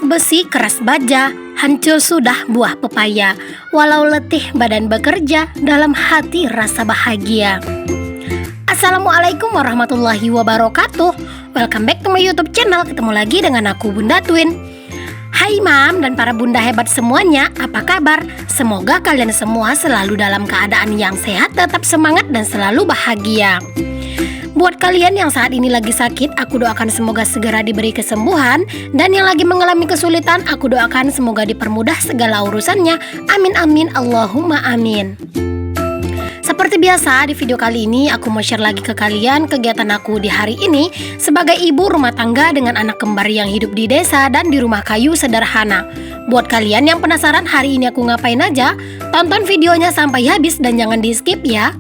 Besi keras baja, hancur sudah buah pepaya. Walau letih badan bekerja, dalam hati rasa bahagia. Assalamualaikum warahmatullahi wabarakatuh. Welcome back to my YouTube channel. Ketemu lagi dengan aku Bunda Twin. Hai Mam dan para bunda hebat semuanya, apa kabar? Semoga kalian semua selalu dalam keadaan yang sehat, tetap semangat dan selalu bahagia. Buat kalian yang saat ini lagi sakit, aku doakan semoga segera diberi kesembuhan. Dan yang lagi mengalami kesulitan, aku doakan semoga dipermudah segala urusannya. Amin amin Allahumma amin. Seperti biasa, di video kali ini aku mau share lagi ke kalian kegiatan aku di hari ini sebagai ibu rumah tangga dengan anak kembar yang hidup di desa dan di rumah kayu sederhana. Buat kalian yang penasaran hari ini aku ngapain aja, tonton videonya sampai habis dan jangan di skip ya.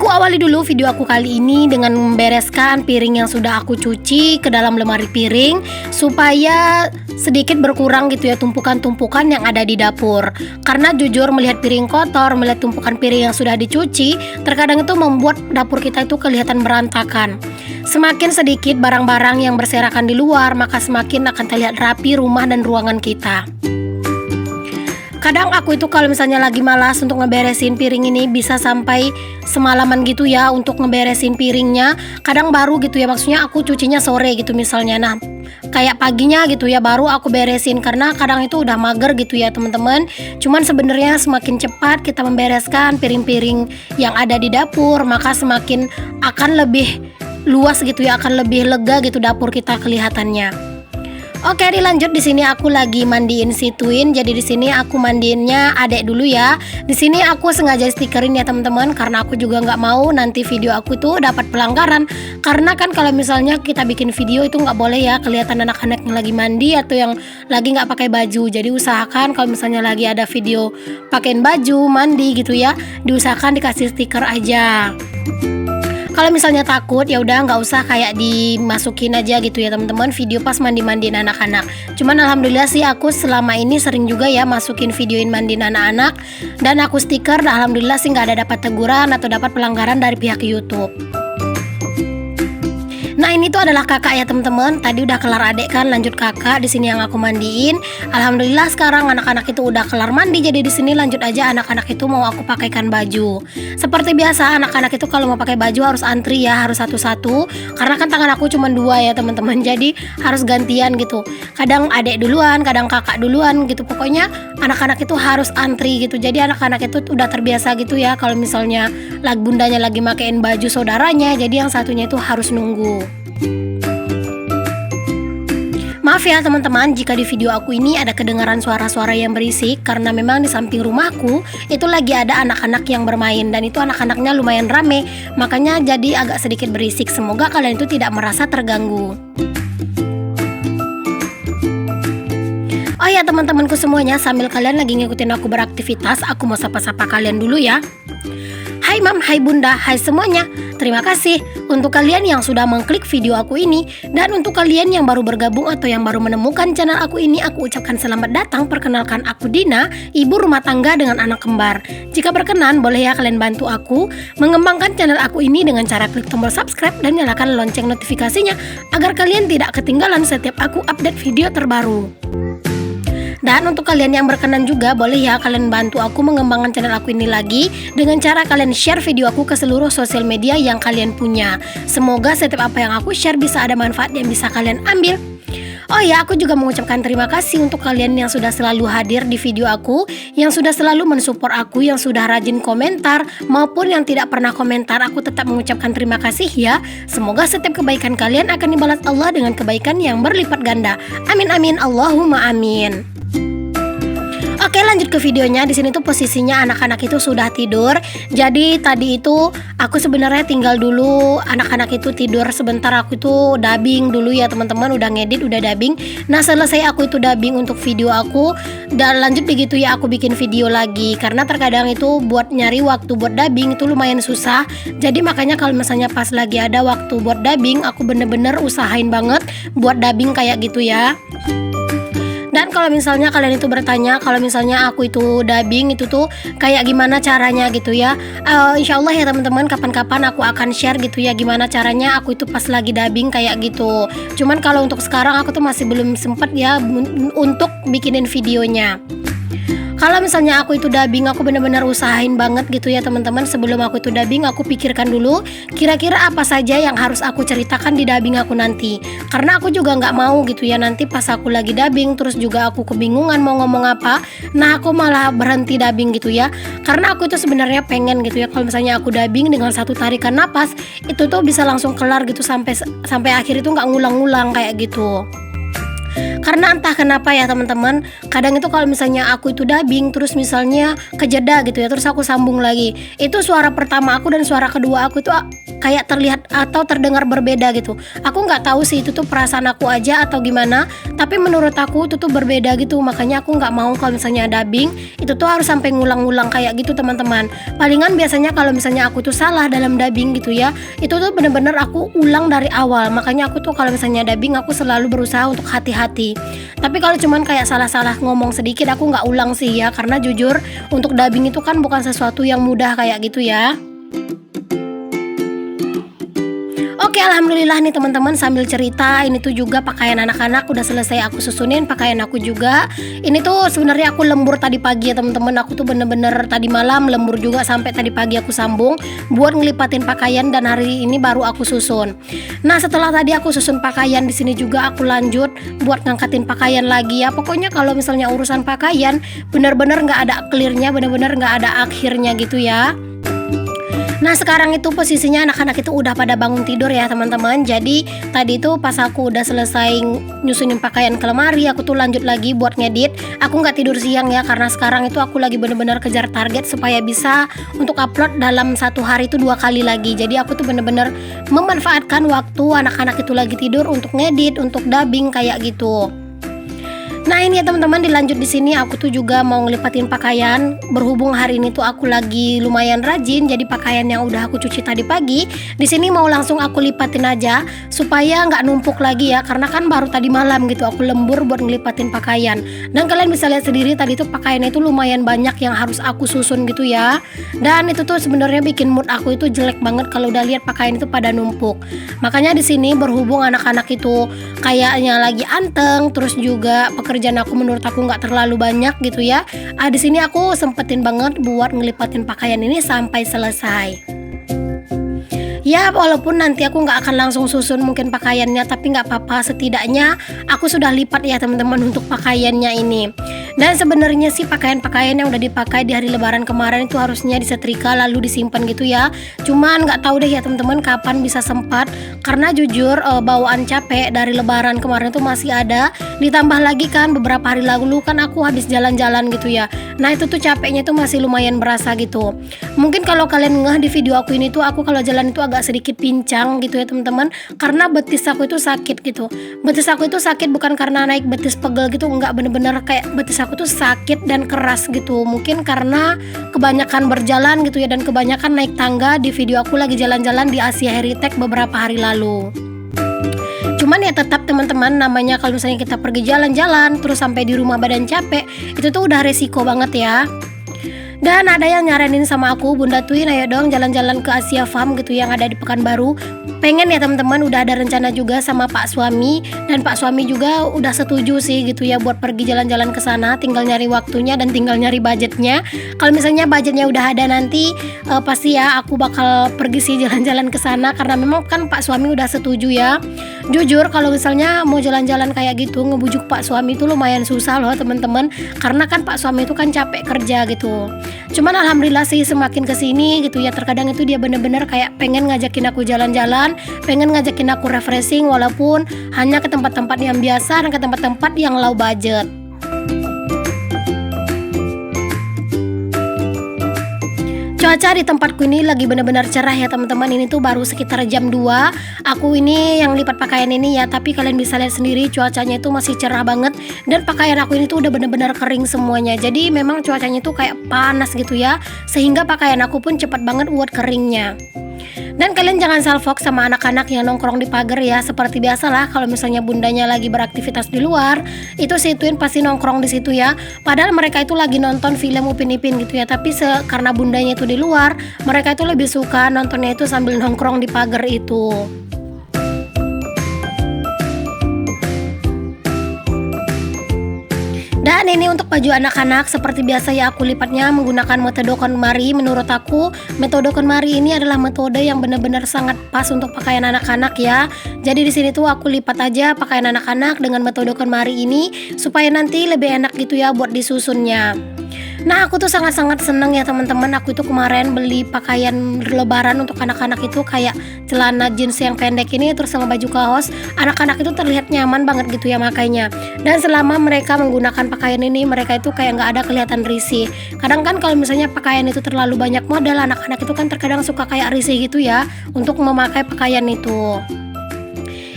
Aku awali dulu video aku kali ini dengan membereskan piring yang sudah aku cuci ke dalam lemari piring supaya sedikit berkurang gitu ya tumpukan-tumpukan yang ada di dapur. Karena jujur melihat piring kotor, melihat tumpukan piring yang sudah dicuci, terkadang itu membuat dapur kita itu kelihatan berantakan. Semakin sedikit barang-barang yang berserakan di luar, maka semakin akan terlihat rapi rumah dan ruangan kita. Kadang aku itu kalau misalnya lagi malas untuk ngeberesin piring ini bisa sampai semalaman gitu ya untuk ngeberesin piringnya. Kadang baru gitu ya, maksudnya aku cucinya sore gitu misalnya. Nah kayak paginya gitu ya baru aku beresin karena kadang itu udah mager gitu ya teman-teman. Cuman sebenarnya semakin cepat kita membereskan piring-piring yang ada di dapur, maka semakin akan lebih luas gitu ya, akan lebih lega gitu dapur kita kelihatannya. Oke, dilanjut. Di sini aku lagi mandiin si Twin. Jadi di sini aku mandiinnya adek dulu ya. Di sini aku sengaja stikerin ya teman-teman, karena aku juga nggak mau nanti video aku tuh dapat pelanggaran. Karena kan kalau misalnya kita bikin video itu nggak boleh ya kelihatan anak-anak yang lagi mandi atau yang lagi nggak pakai baju. Jadi usahakan kalau misalnya lagi ada video pakein baju mandi gitu ya, diusahakan dikasih stiker aja. Kalau misalnya takut ya udah nggak usah kayak dimasukin aja gitu ya teman-teman video pas mandi-mandiin anak-anak. Cuman alhamdulillah sih aku selama ini sering juga ya masukin videoin mandiin anak-anak dan aku stiker. Alhamdulillah sih nggak ada dapat teguran atau dapat pelanggaran dari pihak YouTube. Nah ini tuh adalah kakak ya teman-teman. Tadi udah kelar adek kan, lanjut kakak. Di sini yang aku mandiin. Alhamdulillah sekarang anak-anak itu udah kelar mandi. Jadi di sini lanjut aja anak-anak itu mau aku pakaikan baju. Seperti biasa anak-anak itu kalau mau pakai baju harus antri ya, harus satu-satu. Karena kan tangan aku cuma 2 ya teman-teman. Jadi harus gantian gitu. Kadang adek duluan, kadang kakak duluan gitu. Pokoknya anak-anak itu harus antri gitu. Jadi anak-anak itu udah terbiasa gitu ya. Kalau misalnya bundanya lagi makein baju saudaranya, jadi yang satunya itu harus nunggu. Maaf ya teman-teman jika di video aku ini ada kedengaran suara-suara yang berisik, karena memang di samping rumahku itu lagi ada anak-anak yang bermain dan itu anak-anaknya lumayan rame, makanya jadi agak sedikit berisik. Semoga kalian itu tidak merasa terganggu. Oh ya teman-temanku semuanya, sambil kalian lagi ngikutin aku beraktivitas, aku mau sapa-sapa kalian dulu ya. Hai Mam, hai Bunda, hai semuanya. Terima kasih untuk kalian yang sudah mengklik video aku ini. Dan untuk kalian yang baru bergabung atau yang baru menemukan channel aku ini, aku ucapkan selamat datang. Perkenalkan aku Dina, ibu rumah tangga dengan anak kembar. Jika berkenan, boleh ya kalian bantu aku mengembangkan channel aku ini dengan cara klik tombol subscribe dan nyalakan lonceng notifikasinya agar kalian tidak ketinggalan setiap aku update video terbaru. Dan untuk kalian yang berkenan juga, boleh ya kalian bantu aku mengembangkan channel aku ini lagi dengan cara kalian share video aku ke seluruh sosial media yang kalian punya. Semoga setiap apa yang aku share bisa ada manfaat yang bisa kalian ambil. Oh ya, aku juga mengucapkan terima kasih untuk kalian yang sudah selalu hadir di video aku, yang sudah selalu mensupport aku, yang sudah rajin komentar, maupun yang tidak pernah komentar. Aku tetap mengucapkan terima kasih ya. Semoga setiap kebaikan kalian akan dibalas Allah dengan kebaikan yang berlipat ganda. Amin amin Allahumma amin. Oke, lanjut ke videonya. Di sini tuh posisinya anak-anak itu sudah tidur. Jadi tadi itu aku sebenarnya tinggal dulu anak-anak itu tidur sebentar. Aku itu dubbing dulu ya teman-teman, udah ngedit, udah dubbing. Nah selesai aku itu dubbing untuk video aku, dan lanjut begitu ya aku bikin video lagi. Karena terkadang itu buat nyari waktu buat dubbing itu lumayan susah. Jadi makanya kalau misalnya pas lagi ada waktu buat dubbing, aku bener-bener usahain banget buat dubbing kayak gitu ya. Dan Cuman kalau misalnya kalian itu bertanya kalau misalnya aku itu dubbing itu tuh kayak gimana caranya gitu ya, insya Allah ya teman-teman, kapan-kapan aku akan share gitu ya gimana caranya aku itu pas lagi dubbing kayak gitu. Cuman kalau untuk sekarang aku tuh masih belum sempet ya untuk bikinin videonya. Kalau misalnya aku itu dubbing, aku bener-bener usahain banget gitu ya teman-teman. Sebelum aku itu dubbing, aku pikirkan dulu kira-kira apa saja yang harus aku ceritakan di dubbing aku nanti. Karena aku juga nggak mau gitu ya nanti pas aku lagi dubbing terus juga aku kebingungan mau ngomong apa. Nah aku malah berhenti dubbing gitu ya. Karena aku itu sebenarnya pengen gitu ya kalau misalnya aku dubbing dengan satu tarikan napas itu tuh bisa langsung kelar gitu sampai akhir itu nggak ngulang-ngulang kayak gitu. Karena entah kenapa ya teman-teman, kadang itu kalau misalnya aku itu dubbing terus misalnya kejeda gitu ya, terus aku sambung lagi, itu suara pertama aku dan suara kedua aku itu kayak terlihat atau terdengar berbeda gitu. Aku nggak tahu sih itu tuh perasaan aku aja atau gimana, tapi menurut aku itu tuh berbeda gitu. Makanya aku nggak mau kalau misalnya dubbing itu tuh harus sampai ngulang-ngulang kayak gitu teman-teman. Palingan biasanya kalau misalnya aku tuh salah dalam dubbing gitu ya, itu tuh bener-bener aku ulang dari awal. Makanya aku tuh kalau misalnya dubbing aku selalu berusaha untuk hati-hati. Tapi kalau cuman kayak salah-salah ngomong sedikit aku nggak ulang sih ya, karena jujur untuk dubbing itu kan bukan sesuatu yang mudah kayak gitu ya. Oke, alhamdulillah nih teman-teman, sambil cerita ini tuh juga pakaian anak-anak udah selesai aku susunin, pakaian aku juga. Ini tuh sebenarnya aku lembur tadi pagi ya teman-teman. Aku tuh bener-bener tadi malam lembur juga sampai tadi pagi aku sambung buat ngelipatin pakaian dan hari ini baru aku susun. Nah, setelah tadi aku susun pakaian di sini juga aku lanjut buat ngangkatin pakaian lagi ya. Pokoknya kalau misalnya urusan pakaian bener-bener nggak ada clearnya, bener-bener nggak ada akhirnya gitu ya. Nah sekarang itu posisinya anak-anak itu udah pada bangun tidur ya teman-teman. Jadi tadi itu pas aku udah selesai nyusunin pakaian ke lemari, aku tuh lanjut lagi buat ngedit. Aku nggak tidur siang ya, karena sekarang itu aku lagi bener-bener kejar target supaya bisa untuk upload dalam satu hari itu 2 kali lagi. Jadi aku tuh bener-bener memanfaatkan waktu anak-anak itu lagi tidur untuk ngedit, untuk dubbing kayak gitu. Nah ini ya teman-teman, dilanjut di sini aku tuh juga mau ngelipatin pakaian. Berhubung hari ini tuh aku lagi lumayan rajin, jadi pakaian yang udah aku cuci tadi pagi di sini mau langsung aku lipatin aja supaya nggak numpuk lagi ya, karena kan baru tadi malam gitu aku lembur buat ngelipatin pakaian. Dan kalian bisa lihat sendiri tadi tuh pakaiannya itu lumayan banyak yang harus aku susun gitu ya. Dan itu tuh sebenarnya bikin mood aku itu jelek banget kalau udah lihat pakaian itu pada numpuk. Makanya di sini berhubung anak-anak itu kayaknya lagi anteng, terus juga pekerjaan aku menurut aku nggak terlalu banyak gitu ya. Di sini aku sempetin banget buat ngelipatin pakaian ini sampai selesai. Ya walaupun nanti aku nggak akan langsung susun mungkin pakaiannya, tapi nggak apa-apa, setidaknya aku sudah lipat ya teman-teman untuk pakaiannya ini. Dan sebenarnya sih pakaian-pakaian yang udah dipakai di hari lebaran kemarin itu harusnya disetrika lalu disimpan gitu ya. Cuman nggak tahu deh ya teman-teman kapan bisa sempat, karena jujur bawaan capek dari lebaran kemarin itu masih ada. Ditambah lagi kan beberapa hari lalu kan aku habis jalan-jalan gitu ya. Nah itu tuh capeknya tuh masih lumayan berasa gitu. Mungkin kalau kalian ngeh di video aku ini tuh aku kalau jalan itu agak sedikit pincang gitu ya teman-teman, karena betis aku itu sakit gitu. Betis aku itu sakit bukan karena naik betis pegel gitu, enggak, bener-bener kayak betis aku tuh sakit dan keras gitu. Mungkin karena kebanyakan berjalan gitu ya, dan kebanyakan naik tangga. Di video aku lagi jalan-jalan di Asia Heritage beberapa hari lalu. Cuman ya tetap teman-teman, namanya kalau misalnya kita pergi jalan-jalan terus sampai di rumah badan capek, itu tuh udah resiko banget ya. Dan ada yang nyaranin sama aku, Bunda Twin ayo dong jalan-jalan ke Asia Farm gitu yang ada di Pekanbaru. Pengen ya teman-teman, udah ada rencana juga sama Pak Suami, dan Pak Suami juga udah setuju sih gitu ya buat pergi jalan-jalan ke sana. Tinggal nyari waktunya dan tinggal nyari budgetnya. Kalau misalnya budgetnya udah ada nanti pasti ya aku bakal pergi sih jalan-jalan ke sana, karena memang kan Pak Suami udah setuju ya. Jujur kalau misalnya mau jalan-jalan kayak gitu ngebujuk Pak Suami itu lumayan susah loh teman-teman, karena kan Pak Suami itu kan capek kerja gitu. Cuman alhamdulillah sih semakin kesini gitu ya, terkadang itu dia bener-bener kayak pengen ngajakin aku jalan-jalan, pengen ngajakin aku refreshing, walaupun hanya ke tempat-tempat yang biasa dan ke tempat-tempat yang low budget. Cuaca di tempatku ini lagi benar-benar cerah ya teman-teman. Ini tuh baru sekitar jam 2 aku ini yang lipat pakaian ini ya, tapi kalian bisa lihat sendiri cuacanya itu masih cerah banget, dan pakaian aku ini tuh udah benar-benar kering semuanya. Jadi memang cuacanya tuh kayak panas gitu ya, sehingga pakaian aku pun cepat banget buat keringnya. Dan kalian jangan salfok sama anak-anak yang nongkrong di pagar ya. Seperti biasalah kalau misalnya bundanya lagi beraktivitas di luar, itu si Twin pasti nongkrong di situ ya. Padahal mereka itu lagi nonton film Upin Ipin gitu ya. Tapi karena bundanya itu di luar, mereka itu lebih suka nontonnya itu sambil nongkrong di pagar itu. Dan ini untuk baju anak-anak, seperti biasa ya aku lipatnya menggunakan metode KonMari. Menurut aku metode KonMari ini adalah metode yang benar-benar sangat pas untuk pakaian anak-anak ya. Jadi di sini tuh aku lipat aja pakaian anak-anak dengan metode KonMari ini supaya nanti lebih enak gitu ya buat disusunnya. Nah aku tuh sangat-sangat seneng ya teman-teman. Aku itu kemarin beli pakaian lebaran untuk anak-anak itu kayak celana jeans yang pendek ini terus sama baju kaos. Anak-anak itu terlihat nyaman banget gitu ya makanya. Dan selama mereka menggunakan pakaian ini, mereka itu kayak nggak ada kelihatan risih. Kadang kan kalau misalnya pakaian itu terlalu banyak model, anak-anak itu kan terkadang suka kayak risih gitu ya untuk memakai pakaian itu.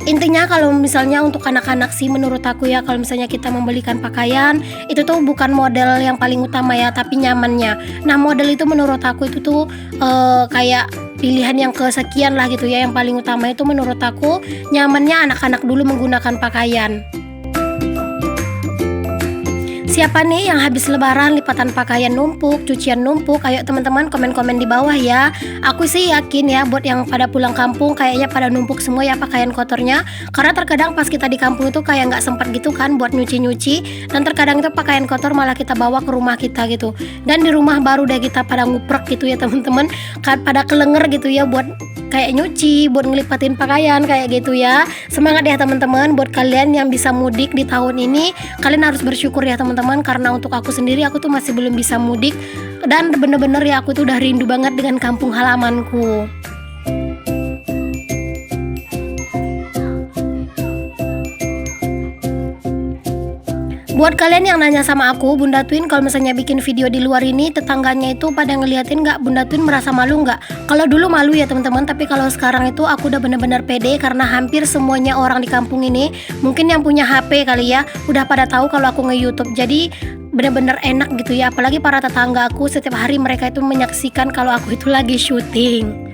Intinya kalau misalnya untuk anak-anak sih menurut aku ya, kalau misalnya kita membelikan pakaian itu tuh bukan model yang paling utama ya, tapi nyamannya. Nah model itu menurut aku itu tuh kayak pilihan yang kesekian lah gitu ya. Yang paling utama itu menurut aku nyamannya anak-anak dulu menggunakan pakaian. Siapa nih yang habis lebaran lipatan pakaian numpuk, cucian numpuk? Ayo teman-teman komen-komen di bawah ya. Aku sih yakin ya buat yang pada pulang kampung kayaknya pada numpuk semua ya pakaian kotornya. Karena terkadang pas kita di kampung itu kayak nggak sempat gitu kan buat nyuci-nyuci. Dan terkadang itu pakaian kotor malah kita bawa ke rumah kita gitu. Dan di rumah baru deh kita pada nguprek gitu ya teman-teman. Pada kelenger gitu ya buat kayak nyuci, buat ngelipatin pakaian kayak gitu ya. Semangat ya teman-teman buat kalian yang bisa mudik di tahun ini. Kalian harus bersyukur ya teman-teman, karena untuk aku sendiri aku tuh masih belum bisa mudik. Dan bener-bener ya aku tuh udah rindu banget dengan kampung halamanku. Buat kalian yang nanya sama aku, Bunda Twin kalau misalnya bikin video di luar ini, tetangganya itu pada ngeliatin nggak? Bunda Twin merasa malu nggak? Kalau dulu malu ya teman-teman, tapi kalau sekarang itu aku udah bener-bener pede karena hampir semuanya orang di kampung ini, mungkin yang punya HP kali ya, udah pada tahu kalau aku nge-YouTube. Jadi bener-bener enak gitu ya, apalagi para tetangga aku setiap hari mereka itu menyaksikan kalau aku itu lagi syuting.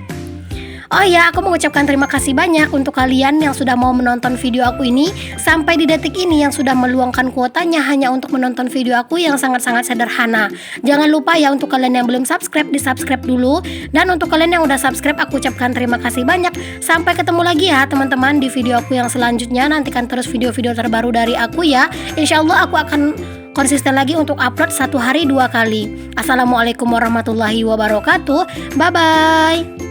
Oh ya, aku mengucapkan terima kasih banyak untuk kalian yang sudah mau menonton video aku ini sampai di detik ini, yang sudah meluangkan kuotanya hanya untuk menonton video aku yang sangat-sangat sederhana. Jangan lupa ya untuk kalian yang belum subscribe, di-subscribe dulu. Dan untuk kalian yang udah subscribe, aku ucapkan terima kasih banyak. Sampai ketemu lagi ya teman-teman di video aku yang selanjutnya. Nantikan terus video-video terbaru dari aku ya. Insya Allah aku akan konsisten lagi untuk upload 1 hari 2 kali. Assalamualaikum warahmatullahi wabarakatuh. Bye-bye.